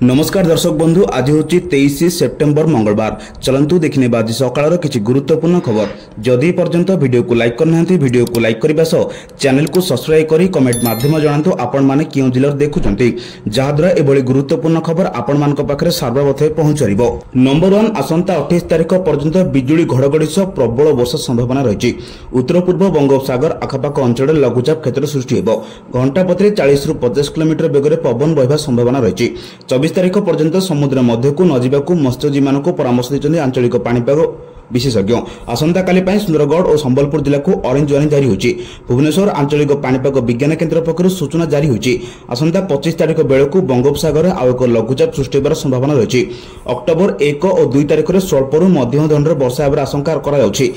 नमस्कार दर्शक बंधु आज हूँ 23 सेप्टेम्बर मंगलवार। चलतु देखने आज सकाळ किसी गुरुत्वपूर्ण खबर। जदि पर्यंत वीडियो को लाइक करना वीडियो को लाइक करने सह चैनल को सब्सक्राइब करी कमेंट माध्यम जनातु आपण माने क्यों जिल्ला देखुंत जहाद्वारा एभली गुरुत्वपूर्ण खबर आपण मान पाखे सर्वप्रथमे पहुंच नंबर 1 आसंता 28 तारिख पर्यंत बिजुली घड़घड़ी सह प्रबल वर्षा संभावना रही। उत्तर पूर्व बंगोपसागर आखपाख अंचल लघुचाप क्षेत्र सृष्टि हो। घंटा प्रति 40 ରୁ 50 किलोमीटर बेगर पवन बहिबा संभावना रही। 24 तारिख पर्यंत समुद्र मध्य को न जावाक मत्स्यजीवी मानक परामर्श देते आंचलिक पाणीपाग विशेषज्ञ। आसंता काली सुंदरगढ़ और संबलपुर जिला को ऑरेंज वार्निंग जारी होची। भुवनेश्वर आंचलिक पाणीपाग विज्ञान केन्द्र पक्षर सूचना जारी होची। आसंता 25 तारिख बेलू बंगोपसागर आउ एक लघुचाप सृष्टि होबार संभावना रही। अक्टोबर 1 और 2 तारिख में स्वल्परू मध्यम धरणर वर्षा होबार आशंका कराଯାଉଛି।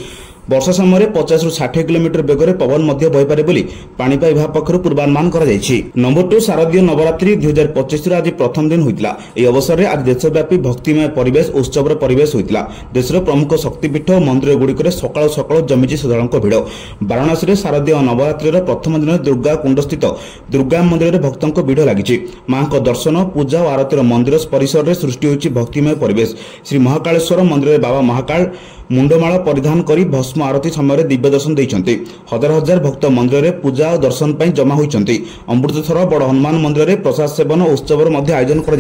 वर्षा समय 50 ରୁ 60 किलोमीटर बेगर पवन मध्य बहिपारे बोली पाणीपाग विभाग पक्षर पूर्वानुमान कराଯାଇଛି। नंबर 2 शारदीय नवरात्रि 2025 आज प्रथम दिन होइतिला। एही अवसर में आज देशव्यापी भक्तिमय परिवेश उत्सव परिवेश होइतिला। देशर प्रमुख शक्तिपीठ और मंदिर गुड़िक सकाळु सकाळु जमिछि श्रद्धालुଙ୍କ भिड़। वाराणसी में शारदीय नवरात्रि प्रथम दिन दुर्गा कुंड स्थित दुर्गा मंदिर में भक्तों भिड़ लगी। मां को दर्शन पूजा और आरतीर मंदिर परिसर में सृष्टि होइछि भक्तिमय परिवेश। श्री महाकालेश्वर मंदिर में बाबा महाकाल मुंडमाल परिधान करी भस्म आरती समय दिव्य दर्शन देइछन्ति। हजार हजार भक्त मंदिर में पूजा और दर्शन पर जमा होइछन्ति। अमृतसर बड़ हनुमान मंदिर में प्रसाद सेवन उत्सव आयोजन कर।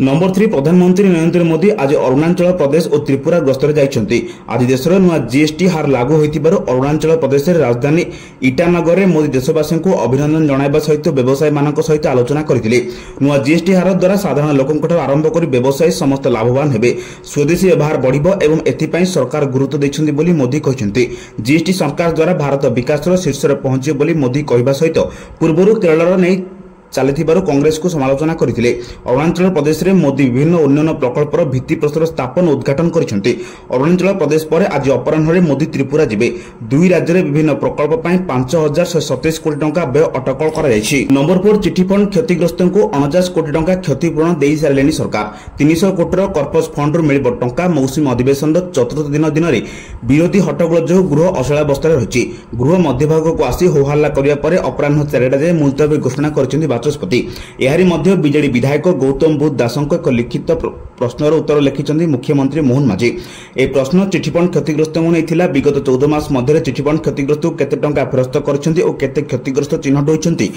नंबर 3 प्रधानमंत्री नरेंद्र मोदी आज अरुणाचल प्रदेश और त्रिपुरा गस्तर जाइछन्ति। आज देशर नुआ जीएसटी हार लागू होइतिबार अरुणाचल प्रदेश राजधानी ईटानगर में मोदी देशवासी को अभिनंदन जणाइबा सहित व्यवसायी मानक सहित आलोचना करथिले। नुआ जीएसटी हार द्वारा साधारण लोकंक आरंभ कर व्यवसायी समस्त लाभवान हेबे। स्वदेशी व्यवहार बढ़िबो एवं एथिपाई सरकार गुरुत्व देछन्ति बोली मोदी कहिसन्ति। जीएसटी सरकार द्वारा भारत विकासर शीर्ष में पहुंचे बोली मोदी कहवा सहित पूर्व केरल नहीं चलिथिबारु कांग्रेस को समालोचना करथिले। अरुणाचल प्रदेश में मोदी विभिन्न उन्नयन प्रकल्पर भित्तिप्रस्तर स्थापन उद्घाटन करिसेंति। अरुणाचल प्रदेश पर आज अपराह्न में मोदी त्रिपुरा जिबे। दुई राज्य में विभिन्न प्रकल्प पर 5127 कोटी टंका व्यय अटकल कराଯାଇଛି। नंबर 4 चिटफंड क्षतिग्रस्त को 49 कोटी टंका क्षतिपूरण दे सारे सरकार। 300 कोटी कर्पस फंड मिलिब टंका। मौसुमी अधिवेशन चतुर्थ दिन में विरोधी हट्टगोल जो गृह अचलावस्था रही। गृह मध्यभाग को आसी होहल्ला करने पर अपराह्न 4टा जाए मुलतवी घोषणा कर बाचस्पति। एहारी मध्य बीजेडी विधायक गौतम बुद्ध दासंक एक लिखित प्रश्नर उत्तर लिखिंट मुख्यमंत्री मोहन माझी। ए प्रश्न चिटफंड क्षतिग्रस्त नहीं विगत 14 मास मध्य चिटफंड क्षतिग्रस्त को केते टंका फेरस्त करछन्ती और केते क्षतिग्रस्त चिन्हट होइछन्ती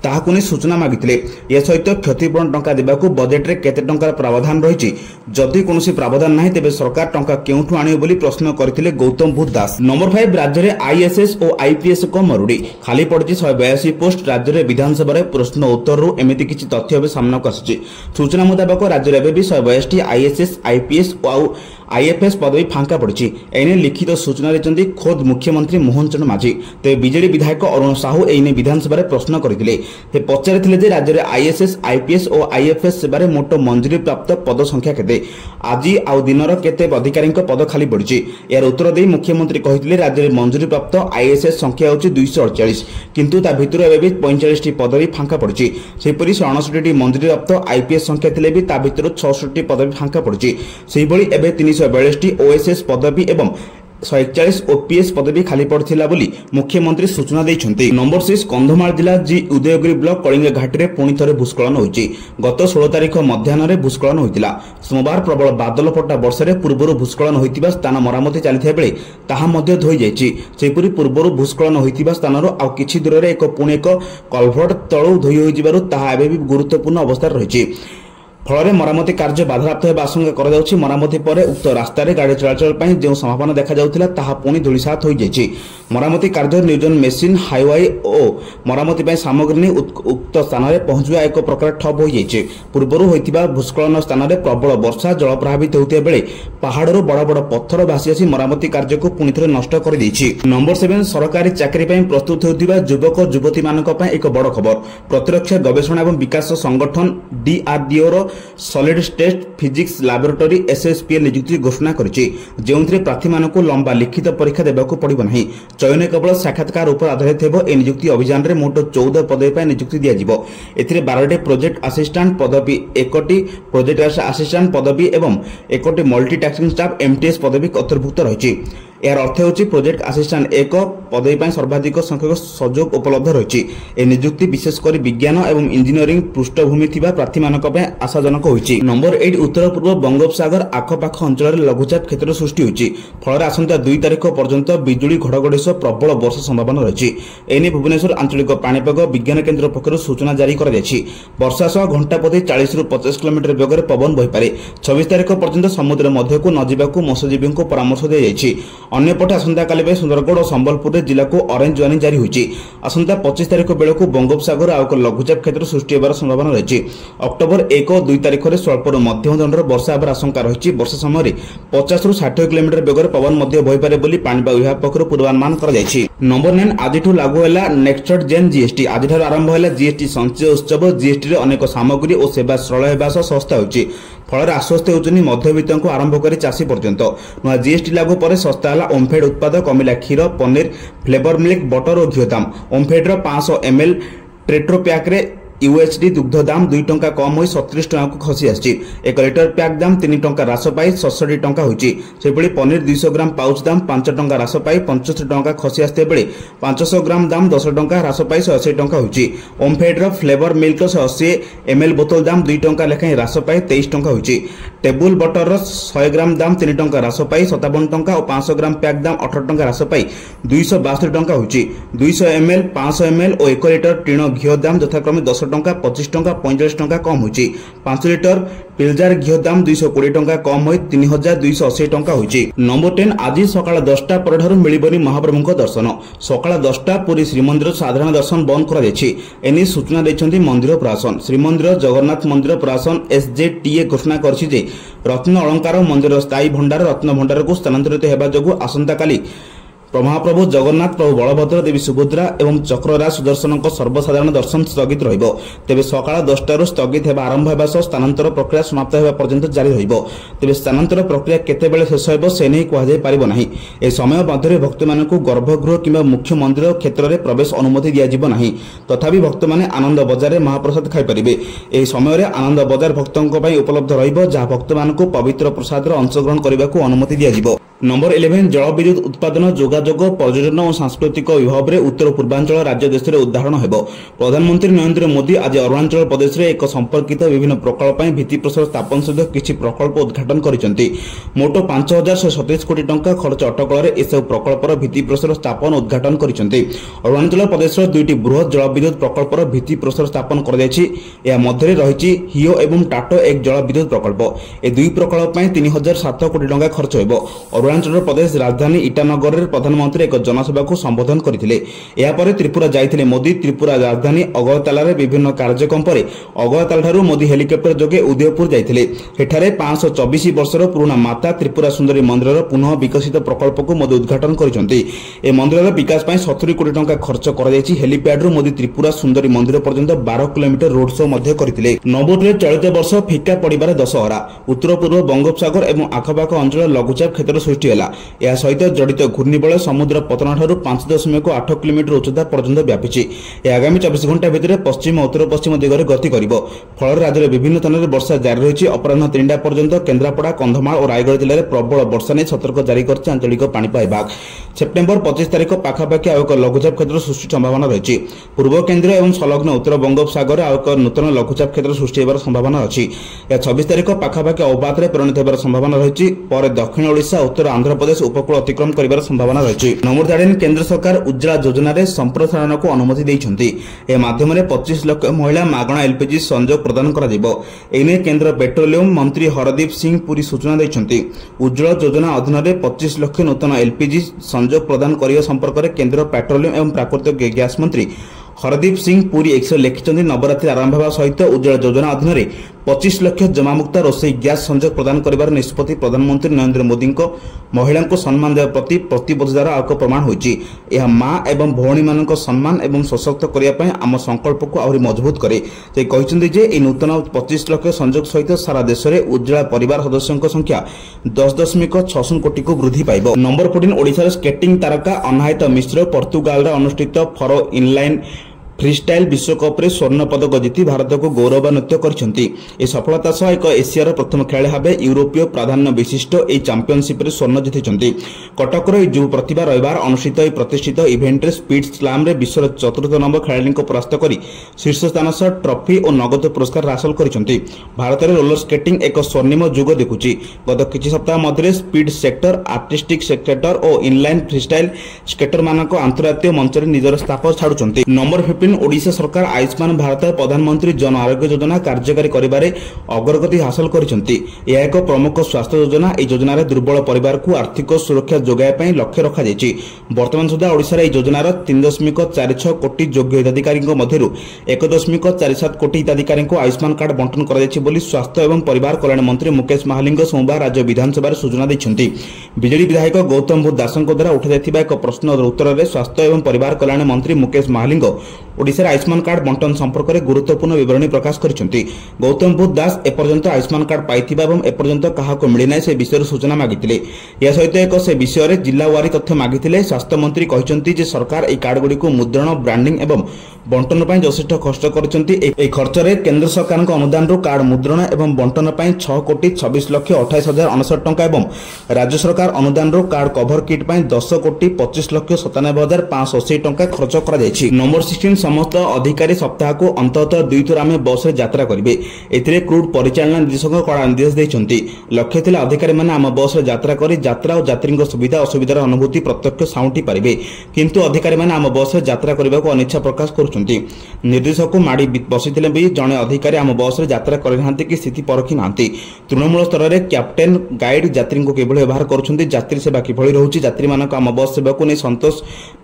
ताहाकु नै सूचना मागिथिले। ए सहित क्षतिपूरण टंका देबाकू बजेट रे केते टंकार प्रावधान रहिछि। जदि कोनोसी प्रावधान नाही तेबे सरकार टंका केउठु आनियो बोली प्रश्न करथिले गौतम बुद्ध दास। नंबर 5 राज्य रे आईएएस और आईपीएस को मरुडी खाली पड़छि 182 पोस्ट। राज्य रे विधानसभा रे प्रश्न उत्तर एमती किसी तथ्य सामना आसी। सूचना मुताबक राज्य में भी 182 आईएएस आईपीएस और आईएफएस पदवी फांका पड़ी। एने लिखित सूचना देते खोद मुख्यमंत्री मोहन चरण माझी। तेज बीजेडी विधायक अरुण साहू एने विधानसभा प्रश्न करते पचारे राज्य में आईएएस आईपीएस और आईएफएस सेवार मोट मंजूरी प्राप्त पद संख्या केते आज आउ दिनर केते अधिकारी पद खाली पड़ी। यार उत्तर दे मुख्यमंत्री कहते राज्य में मंजूरी प्राप्त आईएएस संख्या होची 248 किंतु ता भितर एबे 45 पदवी फांका पड़ी। सेहीपरि 69 मंजूरी प्राप्त आईपीएस संख्या थिले भी ता भितर 66 पदवी फांका पड़ी। सेहीभଳି एबे 342 ओएसएस पदवी एवं 141 ओपीएस पदवी खाली पड़ता बोली मुख्यमंत्री सूचना देइछन्ति। नंबर 6 कंधमाल जिला जी उदयगिरी ब्लॉक कलिंग घाटी में पुणी थे भूस्खलन होइछि। गत 16 तारिख मध्याह्न भूस्खलन होइतिला। सोमवार प्रबल बादल फटा वर्षा पूर्व भूस्खलन होइतिबा स्थान मरामती चलिथिबा बेले ताहा मध्य धोई जाइछि। सेहिपरि पूर्व भूस्खलन होइतिबा स्थानरो आउ किछि दूर रे एक पुणी एक कलभर्ट तळु धोई होइजिबारु ताहा एबे भी गुरुत्वपूर्ण अवस्था रहिछि। फल मरामती कार्य बाधाप्राप्त होगा आशंका कर मरामती पर उक्त रास्तार गाड़ी चलाचल जो संभावना देखा ताहा पुणी धूलिसात हो जाइछि। मरामती कार्य नियोजन मेसीन हाईवे और मरामती सामग्री नहीं उक्त स्थान में पहुंचा एक प्रकार ठप हो जाइछि। पूर्व होइतिबा भूस्खलन स्थान में प्रबल वर्षा जल प्रभावित होता बेले पहाड़ू बड़ बड़ पत्थर भासी आसी मरामती कार्य को पुणी थे नष्ट कर देइछि। नंबर 7 सरकारी चाकरी प्रस्तुत होतिबा युवक युवती मानक एक बड़ खबर। प्रतिरक्षा गवेषणा और विकास संगठन DRDO solid state physics laboratory SSPL नियुक्ति घोषणा करिछि। जेउंथरे प्रार्थी मानकु लंबा लिखित परीक्षा देबाकू पड़िबो नाही। चयन केवल साक्षात्कार उपर आधारित हेबो। ए नियुक्ति अभियान रे मोट 14 पदवी पर नियुक्ति दिया जिवो। एथिरे 12टी प्रोजेक्ट असिस्टेंट पदवी, 1टी प्रोजेक्ट असिस्टेंट पदवी एवं 1टी मल्टीटास्किंग स्टाफ एमटीएस पदवी अंतर्भुक्त रहिछि। यार अर्थ होची प्रोजेक्ट असिस्टेंट एक पदवी पर सर्वाधिक संख्यक सुजोग उपलब्ध रही। ए नियुक्ति विशेषकर विज्ञान एवं इंजीनियरिंग पृष्ठभूमि थिबा प्रार्थी मानक पय आशाजनक होईची। नंबर 8 उत्तर पूर्व बंगोपसागर आखपाख अंचल लघुचाप क्षेत्र सृष्टि होईची। फल आसंता 2 तारिख पर्यंत बिजुली घड़घड़ी सह प्रबल वर्षा संभावना रही। एने भुवनेश्वर आंचलिक पाणीपाग विज्ञान केन्द्र पक्षर सूचना जारी कर वर्षा सह घंटा प्रति 40 ରୁ 50 किलोमीटर वेगर पवन बहिपारे। 26 तारिख पर्यंत समुद्र मध्य को न जावाकू मत्स्यजीवी को परामर्श दी जाइछि। अन्यपटे आसंता काली पे सुंदरगढ़ और संबलपुर जिला को ऑरेंज वार्निंग जारी होइछि। आसंता 25 तारिख बेलू बंगोपसागर आउ एक लघुचाप क्षेत्र सृष्टि होबार संभावना रही। अक्टोबर 1 और 2 तारिख में स्वल्प मध्यम धरणर वर्षा होबार आशंका रही। वर्षा समय 50 ରୁ 60 किलोमीटर वेगर पवन मध्य बहिपारे बोली पाणीपाग विभाग पक्षर पूर्वानुमान कर जाइछि। नंबर 9 आज लागू है नेक्स्ट जेन जीएसटी। आज आरंभ है जीएसटी संचय उत्सव। जीएसटी रे अनेक सामग्री और सेवा सरल होगा सस्ता होची। फल आश्वस्त होउछनी मध्यवित्त को आरंभ कर चाषी पर्यंत। नुआ जीएसटी लागू पर सस्ता है ओमफेड उत्पाद कमिला क्षीर पनीर फ्लेवर मिल्क बटर और घिओ दाम। ओमफेड 500 ml ट्रेट्रो पैक रे यूएसडी दुग्ध दाम 2 टंका कम हो 37 टंका को खसी आछि। 1 लिटर पैक दाम 3 टंका ह्रास पाई 67 टंका होइछि। सेबळी पनीर 200 ग्राम पाउच दाम 5 टंका ह्रास पाई 75 टंका खसी आस्ते बेले 500 ग्राम दाम 10 टंका ह्रास पाई 180 टंका होइछि। ओमफेड रो फ्लेवर मिल्क 180 ml बोतल दाम 2 टंका लेखाई ह्रास पाई 23 टंका होइछि। टेबुल बटर रो 100 ग्राम दाम 3 टंका ह्रास पाई 57 टंका और 500 ग्राम पैक दाम 18 टंका ह्रास पाई 262 टंका होइछि। 200 ml 500 ml और 1 लिटर टीण घिओ दाम यथाक्रमे 10 टंका 25 टंका 45 टंका कम होइछि। 5 लिटर पिलजार घिओ दाम 220 टंका कम हो 3280 टंका होइछि। नंबर 10 आज सकाळ 10टा परठारु मिलिबनी महाप्रभुଙ୍କ दर्शन। सकाळ 10टा पुरी श्रीमंदिर साधारण दर्शन बंद करा दैछि। एनी सूचना दैछन्ती मंदिर प्रशासन। श्रीमंदिर जगन्नाथ मंदिर प्रशासन एसजेटीए घोषणा करछि जे रत्न अलंकार मंदिर स्थायी भंडार रत्न भंडार को स्थानांतरित हेबा जोगु आसंता काली महाप्रभु जगन्नाथ प्रभु बलभद्र देवी सुभद्रा एवं चक्रराज सुदर्शन सर्वसाधारण दर्शन स्थगित रहिबो। तेबे सकाळ 10टारु स्थगित हेबा आरंभ हेबा सह स्थानांतर प्रक्रिया समाप्त हेबा पर्यंत जारी रहिबो। तेबे स्थानांतर प्रक्रिया केतेबेले शेष हेबो से नै कुहा जाय परिबो नाही। ए समय मध्य भक्त मानकु गर्भगृह किंबा मुख्य मंदिर क्षेत्र में प्रवेश अनुमति दिया जिवो नाही। तथापि भक्त माने आनंद बजार में महाप्रसाद खाइ परिबे। ए समय रे आनंद बजार भक्तों पई उपलब्ध रहिबो जहा भक्त मानकु पवित्र प्रसाद रो अंशग्रहण करबाकू अनुमति दिया जिवो। नंबर 11 जल विद्युत उत्पादन जोगाजोग पर्यटन और सांस्कृतिक विभाग में उत्तर पूर्वांचल राज्य देश में उदाहरण हेबो। प्रधानमंत्री नरेंद्र मोदी आज अरुणाचल प्रदेश में एक संपर्कित विभिन्न प्रकल्प भित्तिप्रस्तर स्थापन सहित किछि प्रकल्प उद्घाटन करिसेंति। मोट 5127 कोटी टंका खर्च अटकल रे एसब प्रकल्पर भित्तिप्रस्तर स्थापन उद्घाटन करिसेंति। अरुणाचल प्रदेश दुईटी बृहत जल विद्युत प्रकल्पर भित्तिप्रस्तर स्थापन कर जायछि। या मध्य रही हिओ एवं टाटो एक जल विद्युत प्रकल्प। ए दुई प्रकल्प 3007 कोटी टंका खर्च हेबो। अरुणाचल प्रदेश राजधानी ईटानगर रे प्रधानमंत्री एक जनसभा को संबोधन करथिले। या परे त्रिपुरा जाइथिले मोदी। त्रिपुरा राजधानी अगरतला रे विभिन्न कार्यक्रम पर अगरतला ठारू मोदी हेलिकॉप्टर जोगे उदयपुर जाइथिले। सेठारे 524 वर्षर पुराना माता त्रिपुरा सुंदरी मंदिर पुनः विकसित प्रकल्प को मोदी उद्घाटन करिसेंति। ए मंदिर विकास पई 70 कोटी टंका खर्च कर जायछि। हेलीपैड रो मोदी त्रिपुरा सुंदरी मंदिर पर्यंत 12 किलोमीटर रोड शो मध्ये करथिले। नवोदय चलित वर्ष फिका पड़िबार दशहरा। उत्तर पूर्व बंगोपसागर एवं आखपाख अंचल लघुचाप क्षेत्र सृष्टि हैला। या सहित जड़ित घूर्णिबल समुद्र पतन ठारू 5.8 किलोमीटर उच्चता पर्यंत व्यापी। आगामी 24 घंटा भितर पश्चिम और उत्तर पश्चिम दिगरे गति करिबो। फल राज्य में विभिन्न स्थान में वर्षा जारी रही। अपराह 3टा पर्यंत केन्द्रापड़ा कंधमाल और रायगढ़ जिले में प्रबल वर्षा नहीं सतर्क जारी कर आंचलिक पाणीपाग विभाग। सेप्टेम्बर 25 तारिख पाखापाखि आउ एक लघुचाप क्षेत्र सृष्टि संभावना रही। पूर्व केन्द्र और संलग्न उत्तर बंगोपसागर आउ एक नूतन लघुचाप क्षेत्र सृष्टि होबार संभावना अच्छी। 26 तारिख पाखापाखि अवपात में परिणत होबार संभावना रही। पर दक्षिण ओडिशा उत्तर आंध्र प्रदेश उपकूल अतिक्रम कर संभावना रही। नंबर 13 केन्द्र सरकार उज्ज्वला योजना रे संप्रसारण को अनुमति देइछन्ति। ए माध्यम रे 25 लाख महिला मागणा एलपीजी संयोग प्रदान करा जिवो। एने केन्द्र पेट्रोलियम मंत्री हरदीप सिंह पुरी सूचना देइछन्ति। उज्ज्वला योजना अधीन रे 25 लाख नूतन एलपीजी संयोग प्रदान करिया संपर्क रे केन्द्र पेट्रोलियम एवं प्राकृतिक गैस मंत्री हरदीप सिंह पुरी एक लिखिं नवरात्रि आरंभ होगा सहित उज्ज्वला योजना अधीन 25 लाख जमामुक्त रोषई गैस संयोग प्रदान कर निष्पत्ति प्रधानमंत्री नरेंद्र मोदी महिला को सम्मान देवा प्रति प्रतिबद्धतार आक प्रमाण होइछि। यह मां एवं भौणी मानक सम्मान एवं सशक्त करने आम संकल्प को आहरी मजबूत करे। से कहते जे ए नूतन 25 लाख संयोग सहित सारा देश में उज्ज्वला परिवार सदस्यों संख्या 10.66 कोटी को वृद्धि पाइब। नंबर 14 ओडिशार स्केटिंग तारका अनाहित मिश्र पोर्तुगाल अनुष्ठित फरो इनलाइन फ्रीस्टाइल विश्वकप स्वर्ण पदक जीति भारत को गौरवान्वित करछंती। ए सफलता सह एक एशियार प्रथम खेलाड़ी भावे यूरोपीय प्राधान्य विशिष्ट ए चैंपियनशिप रे स्वर्ण जीतिछंती। कटकर युवा प्रतिभा रविवार अनुष्ठित प्रतिष्ठित इवेंट रे स्पीड स्लाम रे विश्वर चतुर्थ नंबर खेलाड़ी को परास्त कर शीर्ष स्थान सह ट्रॉफी और नगद पुरस्कार हासिल करछंती। भारत में रोलर स्केटिंग एक स्वर्णिम जुग देखुची। गत किछि सप्ताह मध्य स्पीड सेक्टर, आर्टिस्टिक सेक्टर और इनलाइन फ्रीस्टाइल स्केटर मानक अंतर्राष्ट्रीय मंच रे निजर स्थाप छाडुछंती। नंबर 15 ओडिशा सरकार आयुष्मान भारत प्रधानमंत्री जन आरोग्य योजना कार्यकारी करिबारे अग्रगति हासिल करिसेंती। यह एक प्रमुख स्वास्थ्य योजना। ए योजना रे दुर्बल परिवार को आर्थिक सुरक्षा जोगाय पई लक्ष्य रखा जायछि। वर्तमान सुधा ओडिशा रे योजनार 3.46 कोटी योग्य हिताधिकारी मध्यरु 1.47 कोटी हिताधिकारी को आयुष्मान कार्ड बंटन करा जायछि बोली स्वास्थ्य एवं परिवार कल्याण मंत्री मुकेश महालिंग सोमवार राज्य विधानसभा सूचना दैछंती। बिजेडी विधायक गौतम बुद्ध दासଙ୍କ द्वारा उठाଯାଇଥିବା एक प्रश्नर उत्तर में स्वास्थ्य एवं परिवार कल्याण मंत्री मुकेश महालिंग ओडिशा आयुष्मान कार्ड बंटन संपर्क में गुरुत्वपूर्ण विवरणी प्रकाश करिसेंती। गौतम बुद्ध दास एपर्यंत आयुष्मान कार्ड पाइथिबा एवं एपर्यंत काहाको मिली नै से विषय सूचना मागिथिले। या सहित एक से विषय रे जिल्लावारी तथ्य मागिथिले। स्वास्थ्य मंत्री कहिसेंती जे सरकार ए कार्ड गुडी को मुद्रण, ब्रांडिंग एवं बंटन पई यथेष्ट खर्च करिसेंती। ए खर्च रे केंद्र सरकार को अनुदान रो कार्ड मुद्रण एवं बंटन पई 6 कोटी 26 लाख 28,069 टंका एवं राज्य सरकार अनुदान रो कार्ड कवर किट पई 10 कोटी 25 लाख 97,580 टंका खर्च करा जायछि। नंबर 16 समस्त अधिकारी सप्ताह को अंततः 2 थर आमे बस रे यात्रा करिवे। एथिरे क्रूड परिचालन निर्देशक कड़ा निर्देश दैछंती। लक्ष्य थिला अधिकारी माने आम बस रे यात्रा करी यात्रा और यात्रीक सुविधा असुविधार अनुभूति प्रत्यक्ष साउंटी पारिबे, किंतु अधिकारी माने आम बस रे यात्रा करबाको अनिच्छा प्रकाश करुछंती। निर्देशक को माडी बसिथिले भी जणे अधिकारी आम बस रे यात्रा करिनांती कि स्थिति परखि नांती। तृणमूल स्तर रे कैप्टेन गाइड यात्री को केवल व्यवहार करुछंती। यात्री सेवा किभଳି रहुची, यात्री मानक आम बस सेवा को नै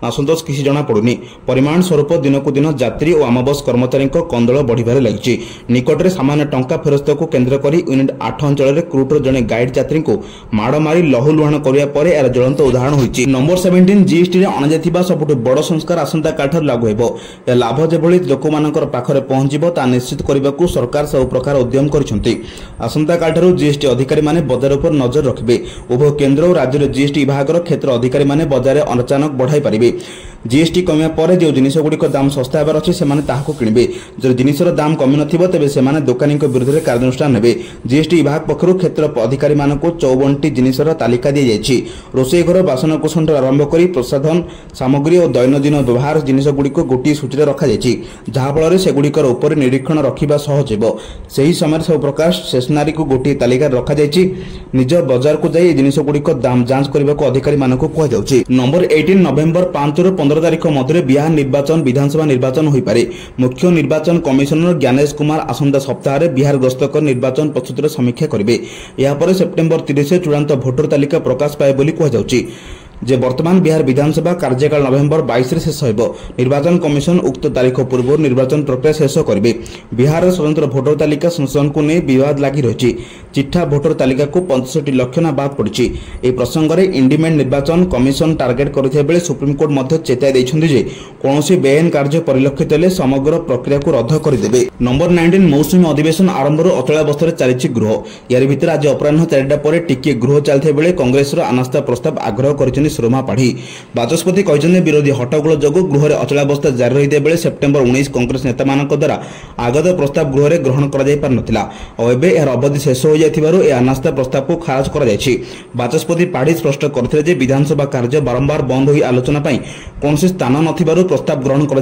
असंतोष किसी जना पड़ुनी। परिमाण स्वरूप दिन को दिन यात्री और आम बस कर्मचारी कंदल बढ़िबारे लागिछि। निकटरे सामान्य टंका फेरस्त को केंद्र करी यूनिट 8 अंचल रे क्रूटर जणे गाइड यात्री को माड़ मारी लहुलुहाण करिया परे यार ज्वलंत उदाहरण होइछि। नंबर 17 जीएसटी रे अणाଯାଇଥିବା सबुठ बड़ संस्कार आसंता कालठार लागू हेबो। ए लाभ जेभଳି लोकमानकर पाखरे पहुंचिबो ता निश्चित करबाकू सरकार सब प्रकार उद्यम करिसेंती। आसंता कालठार जीएसटी अधिकारी माने बजार पर नजर रखिबे। उभय केंद्र और राज्य रे जीएसटी विभाग क्षेत्र अधिकारी माने बजार अचानक बढ़ाई पारिबे। जीएसटी कमिया पर जो जिनिस गुड़िक दाम सस्ता होबार अच्छे से किणवे। जो जिनिसर दाम कमी नथिबो तेबे सेमाने दोकानी विरुद्ध में कार्यानुष्ठान नेबे। जीएसटी विभाग पक्षरु क्षेत्र अधिकारी मानकु 54टी जिनिसर तालिका दी जायछि। रोषेई घर, बासनकुसन आरंभ करी प्रसाधन सामग्री और दैनंदिन व्यवहार जिनिस गुड़िक गोटे सूची रखा जायछि, जहा फल सेगुड़िकर उपर निरीक्षण रखिबा सहज हेबो। सही समय सब प्रकार स्टेशनरी को गोटे तालिका रखा जायछि। निज बाजार को जाई जिनिस गुड़िक दाम जांच करने को अधिकारी मानकु कहा जाउछि। नंबर 18 नवेम्बर 5 ରୁ 15 तारीख मध्य बिहार निर्वाचन विधानसभा निर्वाचन हो पारे। मुख्य निर्वाचन कमिशनर ज्ञानेश कुमार आसंता सप्ताह बिहार गस्त कर निर्वाचन प्रस्तुतिर समीक्षा करेंगे। यापर सेप्टेम्बर 30 चूड़ांत भोटर तालिका प्रकाश पाए बोली कहुछि। जे वर्तमान बिहार विधानसभा कार्यकाल नवेम्बर 22 रे शेष होइबो। निर्वाचन कमिशन उक्त तारीख पूर्व निर्वाचन प्रक्रिया शेष करिवे। बिहार स्वतंत्र भोटर तालिका संशोधन को नै विवाद लागि रहिछि। चिट्ठा भोटर तालिका को 65 लाख ना बाद पड़िछि। ए प्रसंग रे इंडिपेंडेंट निर्वाचन कमिशन टार्गेट करथिया बेले सुप्रीम कोर्ट मध्य चेताई दैछन्ति जे कोनोसी बेआईन कार्य परिलक्षित हेले समग्र प्रक्रिया को रद्द करिदेबे। नंबर 19 मौसुमी अधिवेशन आरंभ रो अचलावस्था चलिछि गृह। यार भितर आज अपराह्न 4टा परे टिके गृह चलथे बेले कांग्रेस रो अनास्था प्रस्ताव आग्रह करिछि सुरमा पाढ़ी। बाचस्पति कहते विरोधी हट्टगोल जोगु गृह अचलावस्था जारी रही बेले सेप्टेम्बर 19 कांग्रेस नेता द्वारा आगत प्रस्ताव गृह में ग्रहण कर अवधि शेष हो जाए अनास्था प्रस्ताव को खारज कर। बाचस्पति पाढ़ी स्पष्ट करते विधानसभा कार्य बारंबार बंद हो आलोचना कौन स्थान न प्रस्ताव ग्रहण कर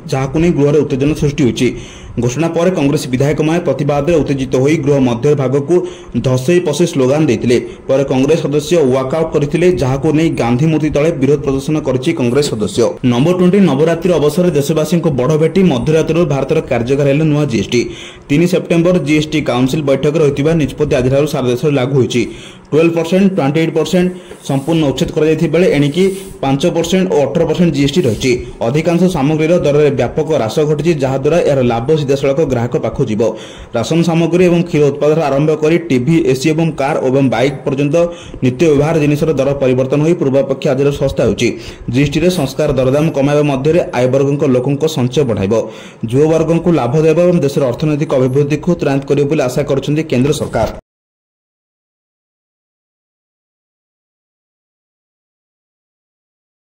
जहां गृह में उत्तेजना सृष्टि होती। घोषणा पर कांग्रेस विधायक मैंने प्रतिवाद में उत्तेजित हो गृह मध्य भाग को धसई पशि स्लोगान देते। कांग्रेस सदस्य वाकआउट करते जहां नहीं गांधी मूर्ति तले विरोध प्रदर्शन करिछि कांग्रेस सदस्य। नंबर 20 नवरात्रि अवसर देशवासी को बड़ भेटी मध्यरात्रि भारत कार्यकारी हेले नुआ जीएसटी। 3 सेप्टेम्बर जीएसटी काउंसिल बैठक रहितबा निष्पत्ति आज सारा देश लागू होइछि। 12%, 28% संपूर्ण उच्छेद कर एणिकी 5% और 18% जीएसटी रही। अधिकांश सामग्री दर में व्यापक ह्रास घटी जहाद्वारा यार लाभ सीधासख ग्राहक पाखु जीव। राशन सामग्री और क्षीर उत्पादन आरंभ कर टीवी, एसी और कार और बाइक पर्यंत नित्य व्यवहार जिनिसर दर परिवर्तन हो पूर्वापेक्षा आज सस्ता होची। जीएसटी संस्कार दरदाम कमाइबा मध्य आय वर्ग लोकों संचय बढ़ाइब, युवा वर्ग को लाभ देव और देशर अर्थनैतिक अभिवृद्धि को त्वरान्वित करिब बोली आशा करछन्ती केंद्र सरकार।